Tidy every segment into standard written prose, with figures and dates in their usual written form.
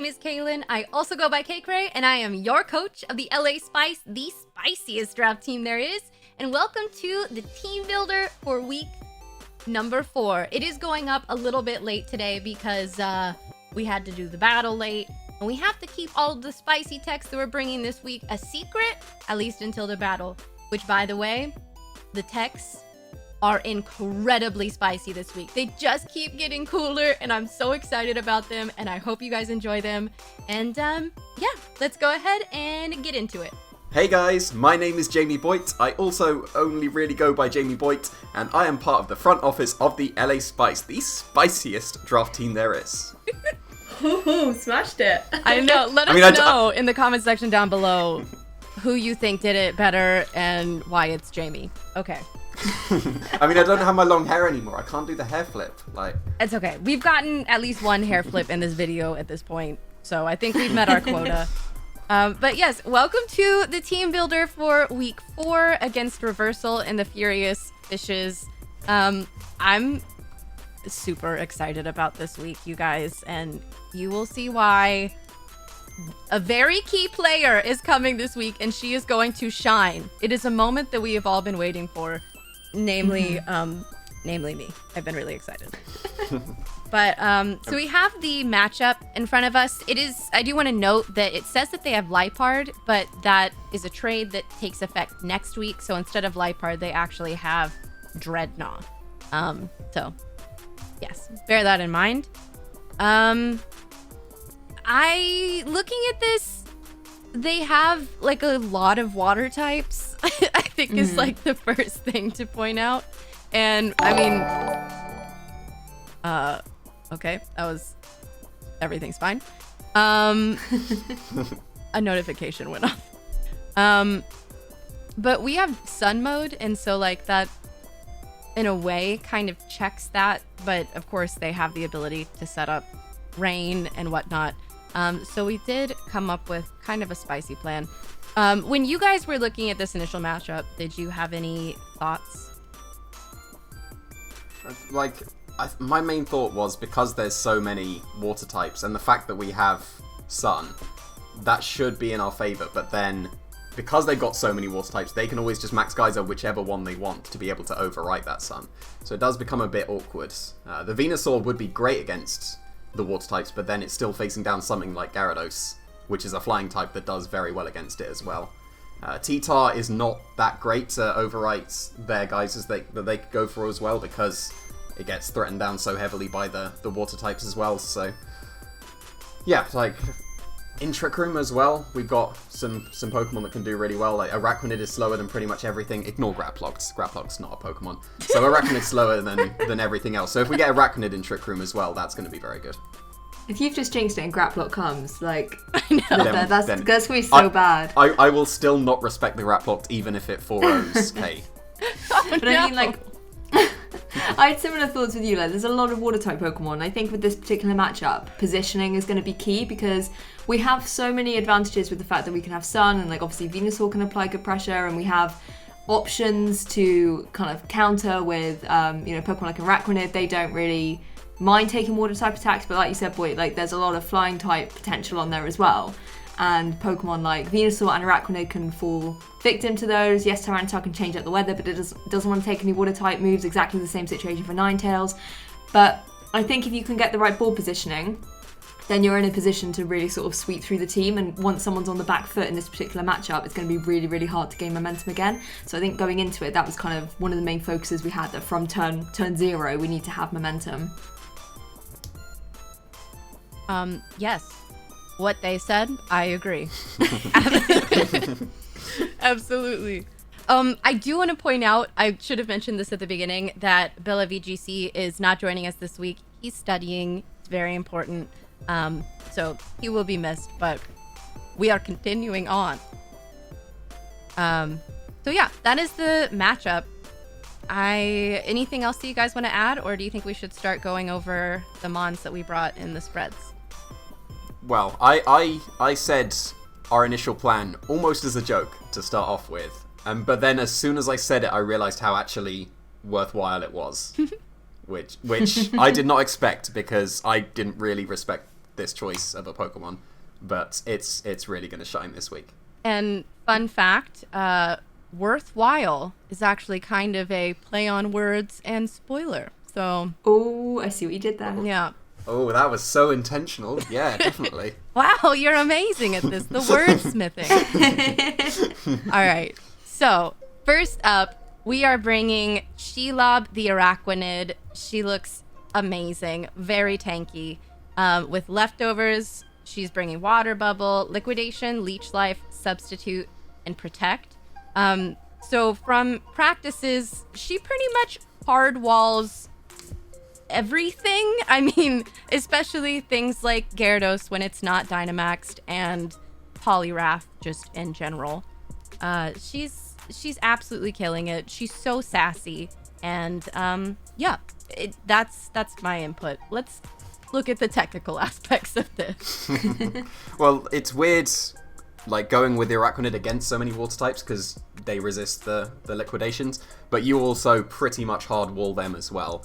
name is Kaylin. I also go by kaycreigh, and I am your coach of the LA Spice, the spiciest draft team there is. And welcome to the team builder for week number 4. It is going up a little bit late today because we had to do the battle late. And we have to keep all of the spicy techs that we're bringing this week a secret, at least until the battle. Which, by the way, the techs are incredibly spicy this week. They just keep getting cooler, and I'm so excited about them, and I hope you guys enjoy them. And yeah, let's go ahead and get into it. Hey guys, my name is Jamie Boyt. I also only really go by Jamie Boyt, and I am part of the front office of the LA Spice, the spiciest draft team there is. Ooh, smashed it. I know. Let us know in the comment section down below who you think did it better and why it's Jamie. Okay. I mean, I don't have my long hair anymore. I can't do the hair flip. It's okay. We've gotten at least one hair flip in this video at this point, so I think we've met our quota. But yes, welcome to the team builder for week 4 against Reversal and the Furious Fishes. I'm super excited about this week, you guys, and you will see why. A very key player is coming this week, and she is going to shine. It is a moment that we have all been waiting for. Namely me. I've been really excited. But so we have the matchup in front of us. I do want to note that it says that they have Lipard, but that is a trade that takes effect next week. So instead of Lipard, they actually have Dreadnought. So yes, bear that in mind. Looking at this, they have like a lot of water types. I think is like the first thing to point out. And I mean, okay, everything's fine. A notification went off. But we have sun mode, and so like that in a way kind of checks that, but of course they have the ability to set up rain and whatnot. So we did come up with kind of a spicy plan. When you guys were looking at this initial matchup, did you have any thoughts? My main thought was, because there's so many water types, and the fact that we have sun, that should be in our favor. But then, because they've got so many water types, they can always just max Geyser whichever one they want to be able to overwrite that sun. So it does become a bit awkward. The Venusaur would be great against the water types, but then it's still facing down something like Gyarados, which is a flying type that does very well against it as well. T-Tar is not that great to overwrite their geysers that they could go for as well, because it gets threatened down so heavily by the water types as well. So yeah, like in Trick Room as well, we've got some Pokemon that can do really well. Like Araquanid is slower than pretty much everything. Ignore Grapploct. Grapploct's not a Pokemon. So Araquanid's slower than everything else. So if we get Araquanid in Trick Room as well, that's going to be very good. If you've just jinxed it and Grapploct comes, like, I know. That's going to be so bad. I will still not respect the Grapploct even if it 4-0s K. But I mean, like, I had similar thoughts with you. Like, there's a lot of water type Pokemon. I think with this particular matchup, positioning is going to be key, because we have so many advantages with the fact that we can have Sun, and like obviously Venusaur can apply good pressure, and we have options to kind of counter with Pokemon like Araquanid. They don't really mind taking water type attacks, but like you said, boy, like there's a lot of flying type potential on there as well. And Pokemon like Venusaur and Araquanid can fall victim to those. Yes, Tyranitar can change up the weather, but it doesn't want to take any water type moves. Exactly the same situation for Ninetales. But I think if you can get the right ball positioning, then you're in a position to really sort of sweep through the team. And once someone's on the back foot in this particular matchup, it's going to be really, really hard to gain momentum again. So I think going into it, that was kind of one of the main focuses we had, that from turn 0, we need to have momentum. Yes. What they said, I agree. Absolutely. I do want to point out, I should have mentioned this at the beginning, that Bella VGC is not joining us this week. He's studying. It's very important. So he will be missed, but we are continuing on. So yeah, that is the matchup. Anything else that you guys want to add, or do you think we should start going over the mons that we brought in the spreads? Well, I said our initial plan almost as a joke to start off with, but then as soon as I said it, I realized how actually worthwhile it was, which I did not expect, because I didn't really respect this choice of a Pokemon, but it's really going to shine this week. And fun fact, worthwhile is actually kind of a play on words and spoiler. So. Oh, I see what you did there. Yeah. Oh, that was so intentional. Yeah, definitely. Wow, you're amazing at this. The wordsmithing. All right. So, first up, we are bringing Shelob the Araquanid. She looks amazing, very tanky. With leftovers, she's bringing Water Bubble, Liquidation, Leech Life, Substitute, and Protect. So from practices, she pretty much hard walls everything. I mean, especially things like Gyarados when it's not Dynamaxed, and Poliwrath just in general. She's absolutely killing it. She's so sassy, and that's my input. Let's look at the technical aspects of this. Well, it's weird, like, going with the Araquanid against so many water types because they resist the liquidations, but you also pretty much hard wall them as well.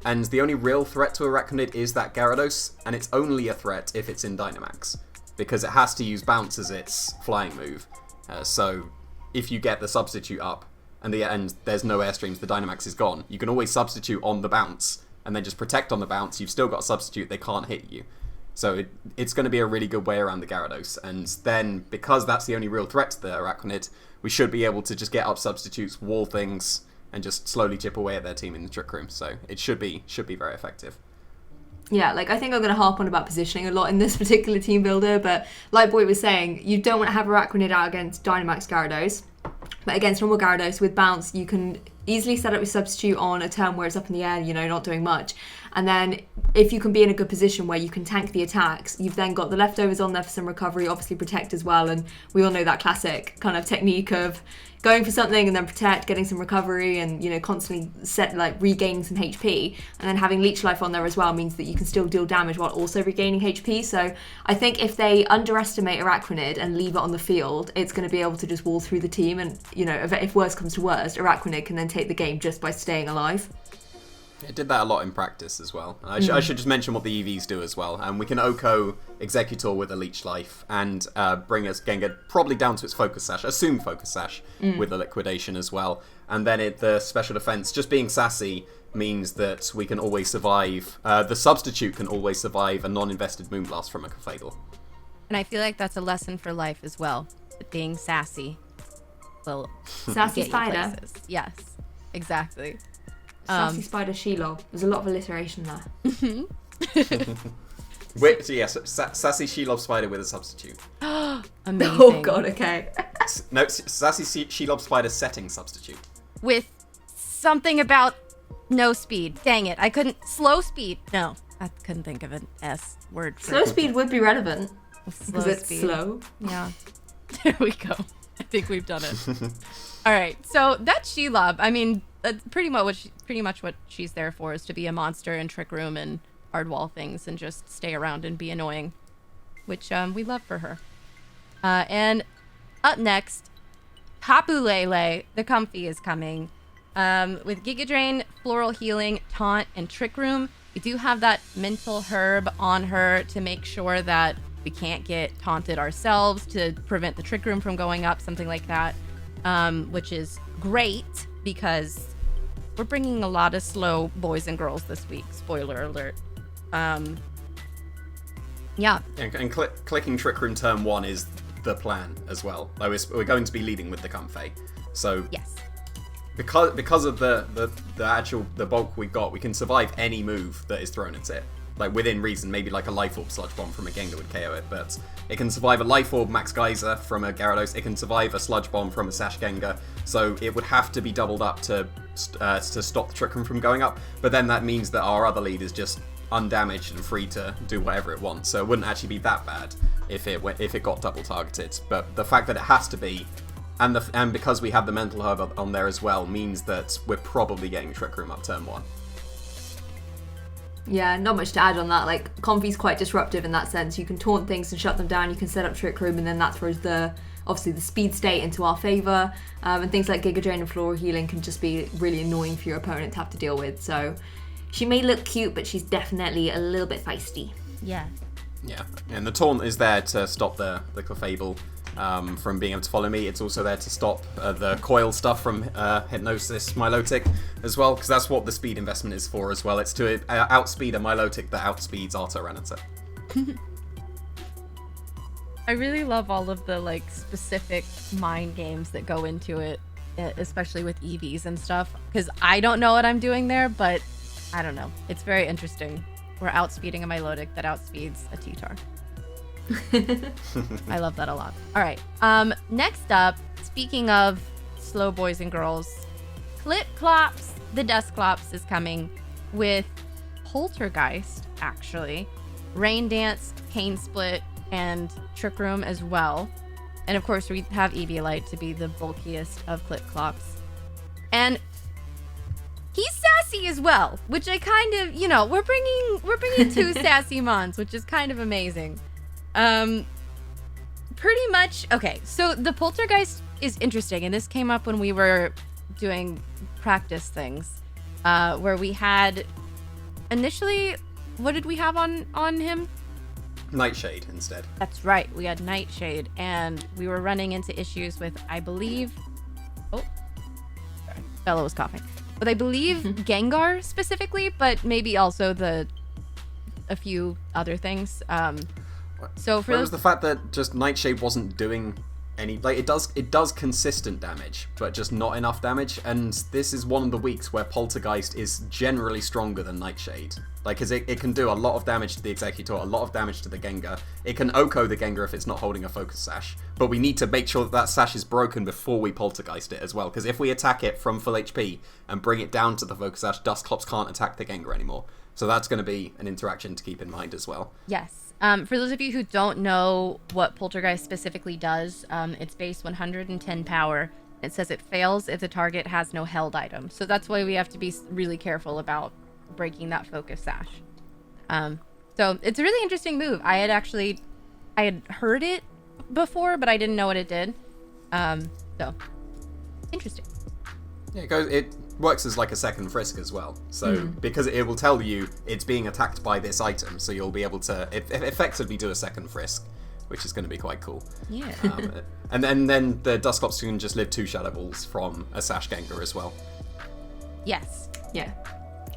And the only real threat to Araquanid is that Gyarados, and it's only a threat if it's in Dynamax, because it has to use Bounce as its flying move. So if you get the substitute up and there's no Airstreams, the Dynamax is gone, you can always substitute on the Bounce and then just Protect on the Bounce. You've still got a substitute, they can't hit you. So it's going to be a really good way around the Gyarados. And then, because that's the only real threat to the Araquanid, we should be able to just get up substitutes, wall things, and just slowly chip away at their team in the Trick Room. So it should be very effective. Yeah, like, I think I'm going to harp on about positioning a lot in this particular team builder, but like Boy was saying, you don't want to have Araquanid out against Dynamax Gyarados, but against normal Gyarados with Bounce, you can easily set up your substitute on a turn where it's up in the air, not doing much. And then if you can be in a good position where you can tank the attacks, you've then got the leftovers on there for some recovery, obviously Protect as well. And we all know that classic kind of technique of going for something and then Protect, getting some recovery, and constantly regaining some HP. And then having Leech Life on there as well means that you can still deal damage while also regaining HP. So I think if they underestimate Araquanid and leave it on the field, it's going to be able to just wall through the team. And if worst comes to worst, Araquanid can then take the game just by staying alive. It did that a lot in practice as well. I should just mention what the EVs do as well. We can Oko Executor with a Leech Life and bring us Gengar probably down to its Focus Sash, assumed Focus Sash with the Liquidation as well. And then the Special Defense, just being sassy, means that we can always survive. The substitute can always survive a non-invested Moonblast from a Clefable. And I feel like that's a lesson for life as well. That being sassy will Sassy get Spider. You places. Yes, exactly. Sassy Spider Shelob. There's a lot of alliteration there. Wait, so yes, Sassy Shelob Spider with a substitute. Amazing. Oh god, okay. No, Sassy Shelob Spider setting substitute. With something about no speed. Dang it, I couldn't. Slow speed. No, I couldn't think of an S word for Slow speed would be relevant. slow Because it's speed. slow. Yeah. There we go. I think we've done it. All right, so that's Shelob. I mean, pretty much what she's there for is to be a monster in Trick Room and hardwall things and just stay around and be annoying, which we love for her. And up next, Tapu Lele, the Comfy, is coming. With Giga Drain, Floral Healing, Taunt, and Trick Room, we do have that Mental Herb on her to make sure that we can't get taunted ourselves, to prevent the Trick Room from going up, something like that, which is great because we're bringing a lot of slow boys and girls this week. Spoiler alert. Yeah. And clicking Trick Room turn 1 is the plan as well. We're going to be leading with the Comfey. So Yes. Because of the bulk we got, we can survive any move that is thrown at it. Like, within reason, maybe like a Life Orb Sludge Bomb from a Gengar would KO it, but it can survive a Life Orb Max Geyser from a Gyarados, it can survive a Sludge Bomb from a Sash Gengar, so it would have to be doubled up to stop the Trick Room from going up, but then that means that our other lead is just undamaged and free to do whatever it wants, so it wouldn't actually be that bad if it got double targeted, but the fact that it has to be, and because we have the Mental Herb on there as well, means that we're probably getting Trick Room up turn 1. Yeah, not much to add on that. Like, Comfy's quite disruptive in that sense. You can taunt things and shut them down, you can set up Trick Room, and then that throws obviously the speed state into our favour. And things like Giga Drain and Floral Healing can just be really annoying for your opponent to have to deal with. So she may look cute, but she's definitely a little bit feisty. Yeah. Yeah, and the taunt is there to stop the Clefable from being able to follow me. It's also there to stop the coil stuff from Hypnosis Milotic as well, because that's what the speed investment is for as well. It's to outspeed a Milotic that outspeeds our Tyranitar. I really love all of the like specific mind games that go into it, especially with EVs and stuff, because I don't know what I'm doing there, but I don't know. It's very interesting. We're outspeeding a Milotic that outspeeds a T-Tar. I love that a lot. All right. Next up, speaking of slow boys and girls, Clip-Clops, the Dusclops is coming with Poltergeist, actually, Rain Dance, Cane Split, and Trick Room as well. And of course, we have Eviolite to be the bulkiest of Clip-Clops. And he's sassy as well, which I kind of, you know, we're bringing two sassy mons, which is kind of amazing. Pretty much, okay, so the Poltergeist is interesting, and this came up when we were doing practice things, where we had, initially, what did we have on him? Nightshade instead. That's right, we had Nightshade, and we were running into issues with, I believe, sorry, Bella was coughing, but I believe Gengar specifically, but maybe also a few other things. So for was the fact that just Nightshade wasn't doing any, like, it does consistent damage, but just not enough damage, and this is one of the weeks where Poltergeist is generally stronger than Nightshade. Like, cause it can do a lot of damage to the Executor, a lot of damage to the Gengar. It can OHKO the Gengar if it's not holding a Focus Sash, but we need to make sure that sash is broken before we Poltergeist it as well, because if we attack it from full HP and bring it down to the Focus Sash, Dusclops can't attack the Gengar anymore. So that's going to be an interaction to keep in mind as well. Yes. For those of you who don't know what Poltergeist specifically does, it's base 110 power. It says it fails if the target has no held item. So that's why we have to be really careful about breaking that Focus Sash. So it's a really interesting move. I had heard it before, but I didn't know what it did. So interesting. Yeah, it works as like a second Frisk as well. So because it will tell you it's being attacked by this item, so you'll be able to effectively do a second Frisk, which is going to be quite cool. Yeah. And then the Dusclops can just live 2 Shadow Balls from a Sash Gengar as well. Yes. Yeah.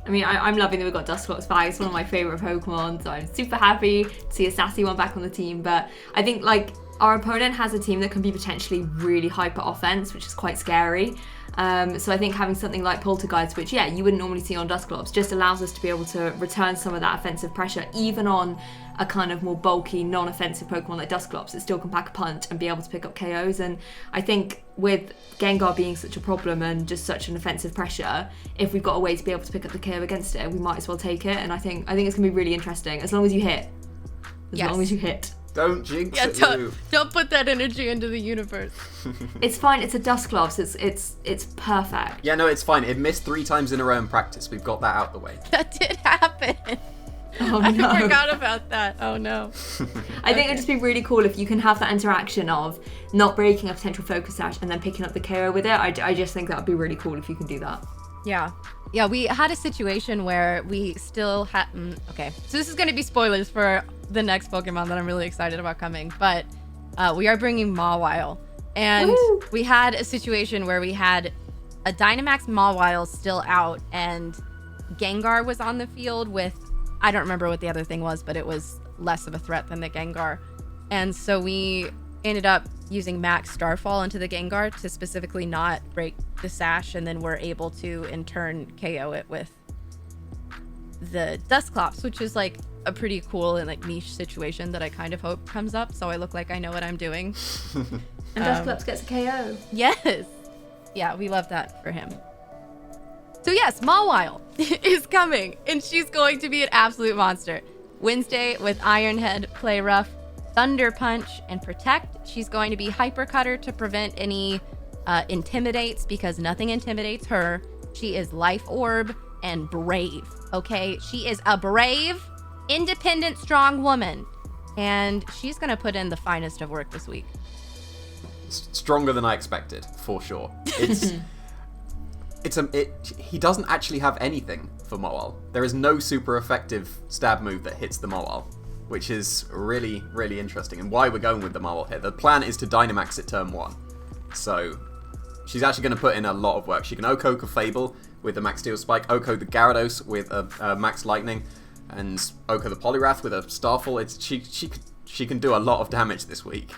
I mean, I'm loving that we've got Dusclops back. It's one of my favourite Pokemon, so I'm super happy to see a sassy one back on the team. But I think, like, our opponent has a team that can be potentially really hyper offense, which is quite scary. So I think having something like Poltergeist, which, yeah, you wouldn't normally see on Dusclops, just allows us to be able to return some of that offensive pressure, even on a kind of more bulky, non-offensive Pokemon like Dusclops. It still can pack a punch and be able to pick up KOs. And I think with Gengar being such a problem and just such an offensive pressure, if we've got a way to be able to pick up the KO against it, we might as well take it. And I think it's going to be really interesting, as long as you hit. As long as you hit. Don't jinx it, don't put that energy into the universe. It's fine. It's a Dusclops. It's perfect. Yeah, no, it's fine. It missed 3 times in a row in practice. We've got that out the way. That did happen. Oh no! I forgot about that. Oh no! I think it'd just be really cool if you can have that interaction of not breaking a potential Focus Sash and then picking up the KO with it. I just think that would be really cool if you can do that. Yeah. Yeah, we had a situation where we still had... okay, so this is going to be spoilers for the next Pokemon that I'm really excited about coming, but we are bringing Mawile. And we had a situation where we had a Dynamax Mawile still out, and Gengar was on the field with... I don't remember what the other thing was, but it was less of a threat than the Gengar. And so we ended up using Max Starfall into the Gengar to specifically not break the Sash, and then we're able to in turn KO it with the Dusclops, which is like a pretty cool and like niche situation that I kind of hope comes up, so I look like I know what I'm doing. And Dusclops gets a KO. Yes. Yeah, we love that for him. So yes, Mawile is coming, and she's going to be an absolute monster. Wednesday with Iron Head, Play Rough, Thunder Punch, and Protect. She's going to be Hyper Cutter to prevent any intimidates, because nothing intimidates her. She is Life Orb and Brave, okay? She is a brave, independent, strong woman, and she's going to put in the finest of work this week. Stronger than I expected, for sure. He doesn't actually have anything for Mawile. There is no super effective stab move that hits the Mawile. which is really, really interesting, and why we're going with the Mawile here. The plan is to Dynamax it turn 1. So she's actually going to put in a lot of work. She can OHKO Clefable with the Max Steel Spike, OHKO the Gyarados with a Max Lightning, and OHKO the Poliwrath with a Starfall. She can do a lot of damage this week.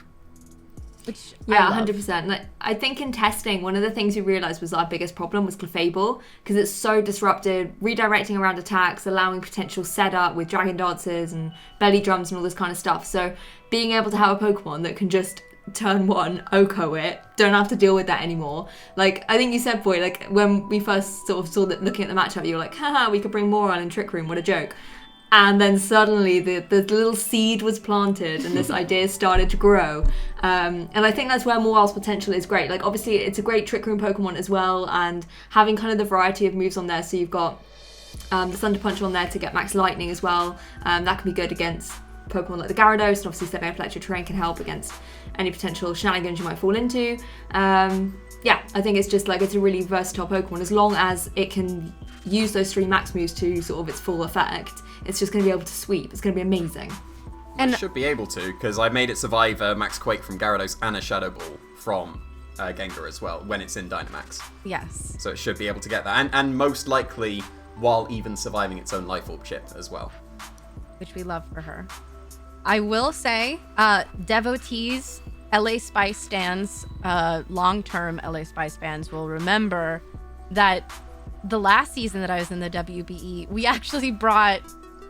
Which yeah, 100%. Like, I think in testing, one of the things we realised was our biggest problem was Clefable, because it's so disrupted, redirecting around attacks, allowing potential setup with Dragon Dances and Belly Drums and all this kind of stuff. So being able to have a Pokemon that can just turn 1, OHKO it, don't have to deal with that anymore. Like, I think you said, Boy, like, when we first sort of saw that looking at the matchup, you were like, haha, we could bring more on in Trick Room, what a joke. And then suddenly the little seed was planted and this idea started to grow. And I think that's where Mawile's potential is great. Like, obviously, it's a great Trick Room Pokemon as well, and having kind of the variety of moves on there. So you've got the Thunder Punch on there to get Max Lightning as well. That can be good against Pokemon like the Gyarados, and obviously Semi-Electric Terrain can help against any potential shenanigans you might fall into. Yeah, I think it's just like, it's a really versatile Pokemon. As long as it can use those 3 max moves to sort of its full effect, it's just going to be able to sweep. It's going to be amazing. And it should be able to, because I made it survive a Max Quake from Gyarados and a Shadow Ball from Gengar as well, when it's in Dynamax. Yes. So it should be able to get that, and most likely while even surviving its own Life Orb chip as well. Which we love for her. I will say, devotees, LA Spice stands, long-term LA Spice fans will remember that the last season that I was in the WBE, we actually brought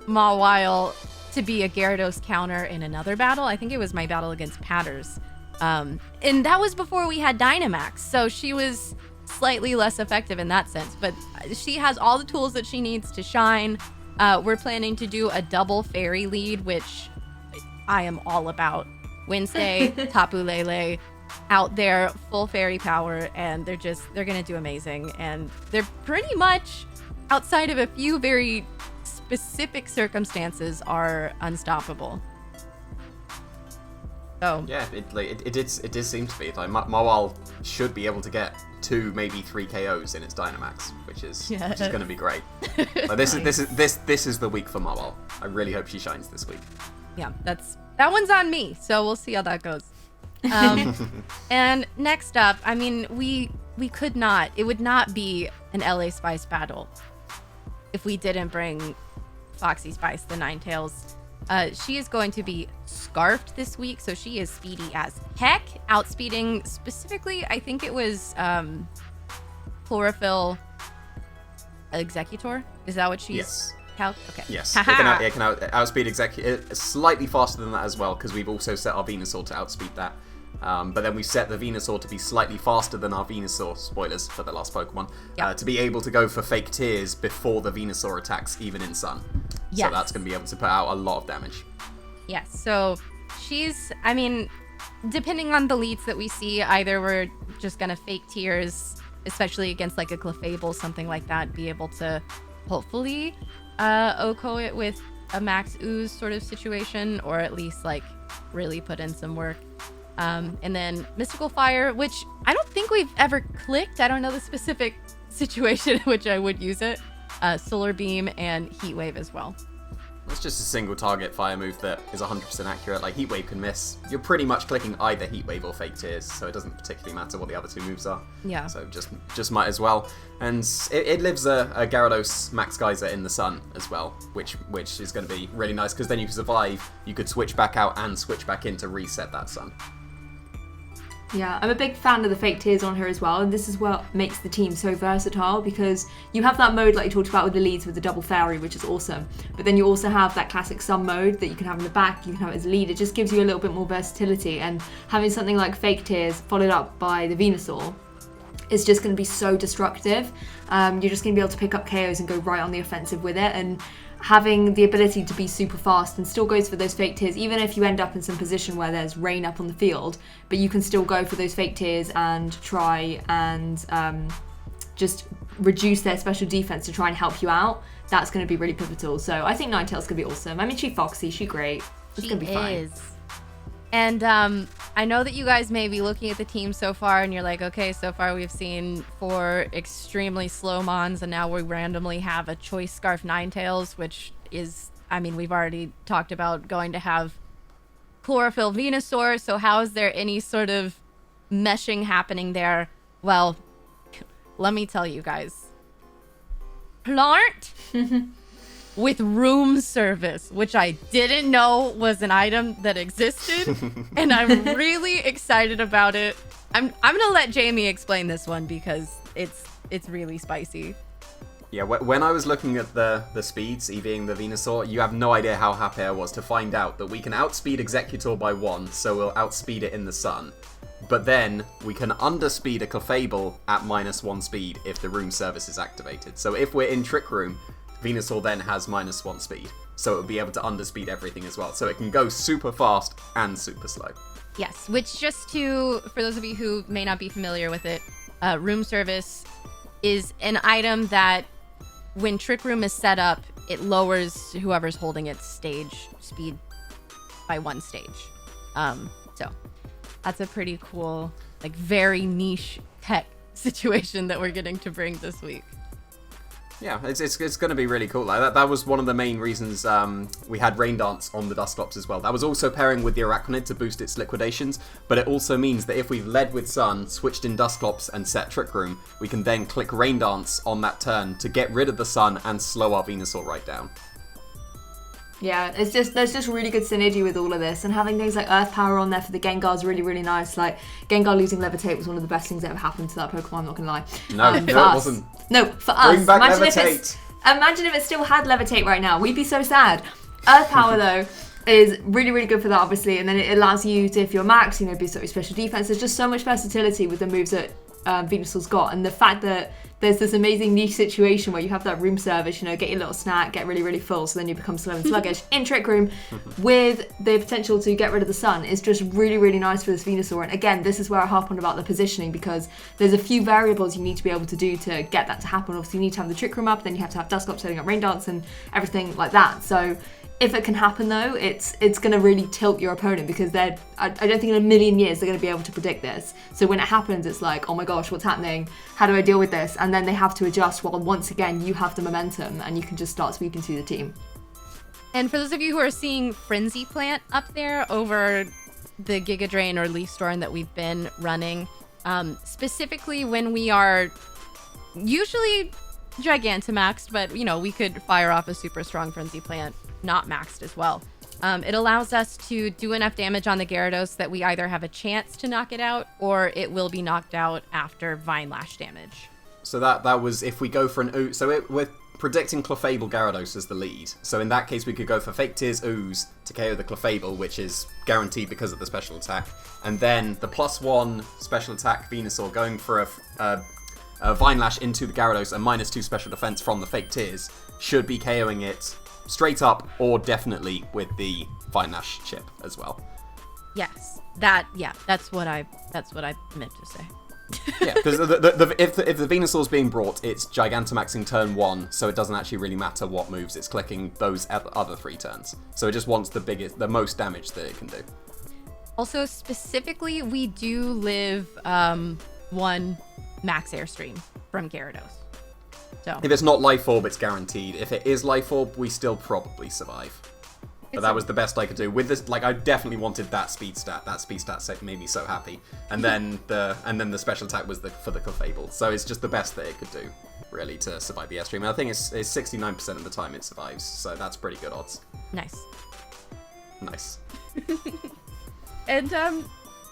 Mawile to be a Gyarados counter in another battle. I think it was my battle against Patters. And that was before we had Dynamax, so she was slightly less effective in that sense. But she has all the tools that she needs to shine. We're planning to do a double fairy lead, which I am all about. Wednesday, Tapu Lele out there, full fairy power, and they're gonna do amazing. And they're pretty much, outside of a few very specific circumstances, are unstoppable. So yeah, it did seem to be like Mawile should be able to get 2, maybe 3 KOs in its Dynamax, which is going to be great. Like, this is the week for Mawile. I really hope she shines this week. Yeah, that one's on me, so we'll see how that goes. And next up, I mean, we could not, it would not be an LA Spice battle if we didn't bring Foxy Spice, the Ninetales. She is going to be Scarfed this week, so she is speedy as heck, outspeeding specifically, I think it was Chlorophyll Executor. Is that what she's? Yes. Okay. Yes, it can outspeed Executor slightly faster than that as well, because we've also set our Venusaur to outspeed that. But then we set the Venusaur to be slightly faster than our Venusaur, spoilers for the last Pokemon, to be able to go for Fake Tears before the Venusaur attacks, even in Sun. Yes. So that's going to be able to put out a lot of damage. Yes, so she's, I mean, depending on the leads that we see, either we're just going to Fake Tears, especially against like a Clefable, something like that, be able to hopefully OHKO it with a Max Ooze sort of situation, or at least like really put in some work. And then Mystical Fire, which I don't think we've ever clicked. I don't know the specific situation in which I would use it. Solar Beam and Heat Wave as well. It's just a single target fire move that is 100% accurate. Like, Heat Wave can miss. You're pretty much clicking either Heat Wave or Fake Tears, so it doesn't particularly matter what the other 2 moves are. Yeah. So just might as well. And it lives a Gyarados Max Geyser in the Sun as well, which is going to be really nice, because then you can survive, you could switch back out and switch back in to reset that Sun. Yeah, I'm a big fan of the Fake Tears on her as well, and this is what makes the team so versatile, because you have that mode like you talked about with the leads with the double fairy, which is awesome, but then you also have that classic Sun mode that you can have in the back, you can have it as a lead. It just gives you a little bit more versatility, and having something like Fake Tears followed up by the Venusaur is just going to be so destructive. You're just going to be able to pick up KOs and go right on the offensive with it, and having the ability to be super fast and still goes for those Fake Tears, even if you end up in some position where there's rain up on the field, but you can still go for those Fake Tears and try and just reduce their special defense to try and help you out. That's going to be really pivotal. So I think Ninetales could be awesome. I mean, she's foxy, she's great. It's going to be fine. And I know that you guys may be looking at the team so far and you're like, okay, so far we've seen 4 extremely slow Mons, and now we randomly have a Choice Scarf Ninetales, which is I mean, we've already talked about going to have chlorophyll Venusaur, so how is there any sort of meshing happening there? Well, let me tell you guys. Plant with room service, which I didn't know was an item that existed, and I'm really excited about it. I'm gonna let Jamie explain this one because it's really spicy. Yeah, when I was looking at the speeds, EVing the Venusaur, you have no idea how happy I was to find out that we can outspeed Executor by 1, so we'll outspeed it in the sun. But then, we can underspeed a Clefable at -1 speed if the room service is activated. So if we're in Trick Room, Venusaur then has -1 speed. So it'll be able to underspeed everything as well. So it can go super fast and super slow. Yes, which for those of you who may not be familiar with it, room service is an item that when Trick Room is set up, it lowers whoever's holding its stage speed by 1 stage. So that's a pretty cool, like very niche tech situation that we're getting to bring this week. Yeah, it's going to be really cool. Like that was one of the main reasons we had Rain Dance on the Dusclops as well. That was also pairing with the Arachnid to boost its liquidations, but it also means that if we've led with Sun, switched in Dusclops and set Trick Room, we can then click Rain Dance on that turn to get rid of the Sun and slow our Venusaur right down. Yeah, there's just really good synergy with all of this, and having things like Earth Power on there for the Gengar is really, really nice. Like, Gengar losing Levitate was one of the best things that ever happened to that Pokemon, I'm not gonna lie. No, it wasn't. No, for us. Bring back Levitate! Imagine if it still had Levitate right now. We'd be so sad. Earth Power, though, is really, really good for that, obviously, and then it allows you to, if you're max, boost up your special defense. There's just so much versatility with the moves that Venusaur's got, and the fact that there's this amazing niche situation where you have that room service, get your little snack, get really, really full, so then you become slow and sluggish in Trick Room with the potential to get rid of the sun is just really, really nice for this Venusaur. And again, this is where I harp on about the positioning, because there's a few variables you need to be able to do to get that to happen. Obviously, you need to have the Trick Room up, then you have to have Dusclops setting up Rain Dance and everything like that. So if it can happen, though, it's going to really tilt your opponent, because I don't think in a million years they're going to be able to predict this. So when it happens, it's like, oh my gosh, what's happening? How do I deal with this? And then they have to adjust while once again you have the momentum and you can just start sweeping through the team. And for those of you who are seeing Frenzy Plant up there over the Giga Drain or Leaf Storm that we've been running, specifically when we are usually Gigantamaxed, but we could fire off a super strong Frenzy Plant not maxed as well. It allows us to do enough damage on the Gyarados that we either have a chance to knock it out or it will be knocked out after Vine Lash damage. So that was if we go for an Ooze. So we're predicting Clefable Gyarados as the lead. So in that case, we could go for Fake Tears Ooze to KO the Clefable, which is guaranteed because of the special attack. And then the +1 special attack Venusaur going for a Vine Lash into the Gyarados and -2 special defense from the Fake Tears should be KOing it straight up, or definitely with the Vine Lash chip as well. Yes, that's what I meant to say. Yeah, because if the Venusaur's being brought, it's Gigantamaxing turn 1, so it doesn't actually really matter what moves. It's clicking those other 3 turns. So it just wants the most damage that it can do. Also, specifically, we do live 1 max airstream from Gyarados. So if it's not Life Orb, it's guaranteed. If it is Life Orb, we still probably survive. But that was the best I could do with this. Like, I definitely wanted that speed stat. That speed stat made me so happy. And then the special attack was for the Clefable. So it's just the best that it could do, really, to survive the airstream. And I think it's 69% of the time it survives. So that's pretty good odds. Nice. And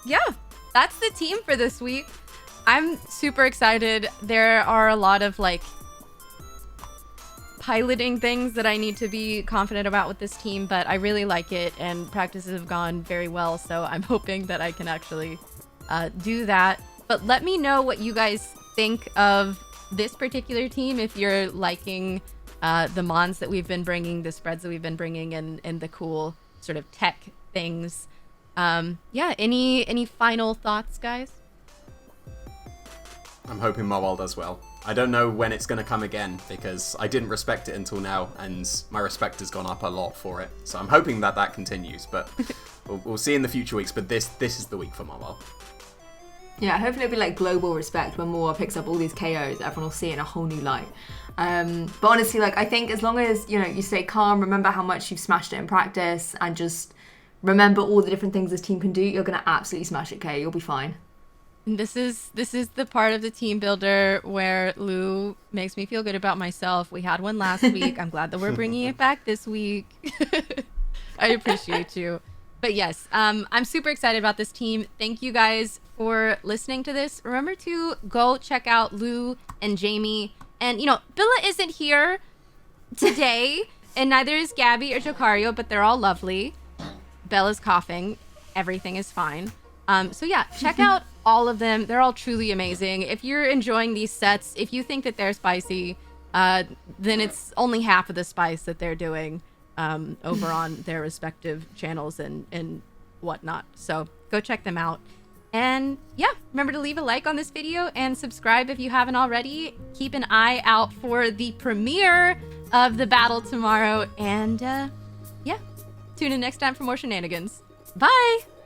yeah, that's the team for this week. I'm super excited. There are a lot of piloting things that I need to be confident about with this team, but I really like it and practices have gone very well, so I'm hoping that I can actually do that. But let me know what you guys think of this particular team, if you're liking the mons that we've been bringing, the spreads that we've been bringing, and the cool sort of tech things. Yeah, any final thoughts, guys? I'm hoping Mawile does well. I don't know when it's going to come again, because I didn't respect it until now, and my respect has gone up a lot for it. So I'm hoping that continues, but we'll see in the future weeks. But this is the week for Mawile. Yeah, hopefully it'll be global respect when Mawile picks up all these KOs. Everyone will see it in a whole new light. But honestly, like, I think as long as, you know, you stay calm, remember how much you've smashed it in practice, and just remember all the different things this team can do, you're going to absolutely smash it, Kay. You'll be fine. This is the part of the team builder where Lou makes me feel good about myself. We had one last week. I'm glad that we're bringing it back this week. I appreciate you. But yes, I'm super excited about this team. Thank you guys for listening to this. Remember to go check out Lou and Jamie. And, you know, Billa isn't here today, and neither is Gabby or Jokario, but they're all lovely. Bella's coughing. Everything is fine. So yeah, check out all of them. They're all truly amazing. If you're enjoying these sets, if you think that they're spicy, then it's only half of the spice that they're doing over on their respective channels and whatnot. So go check them out. And yeah, remember to leave a like on this video and subscribe if you haven't already. Keep an eye out for the premiere of the battle tomorrow. And yeah, tune in next time for more shenanigans. Bye!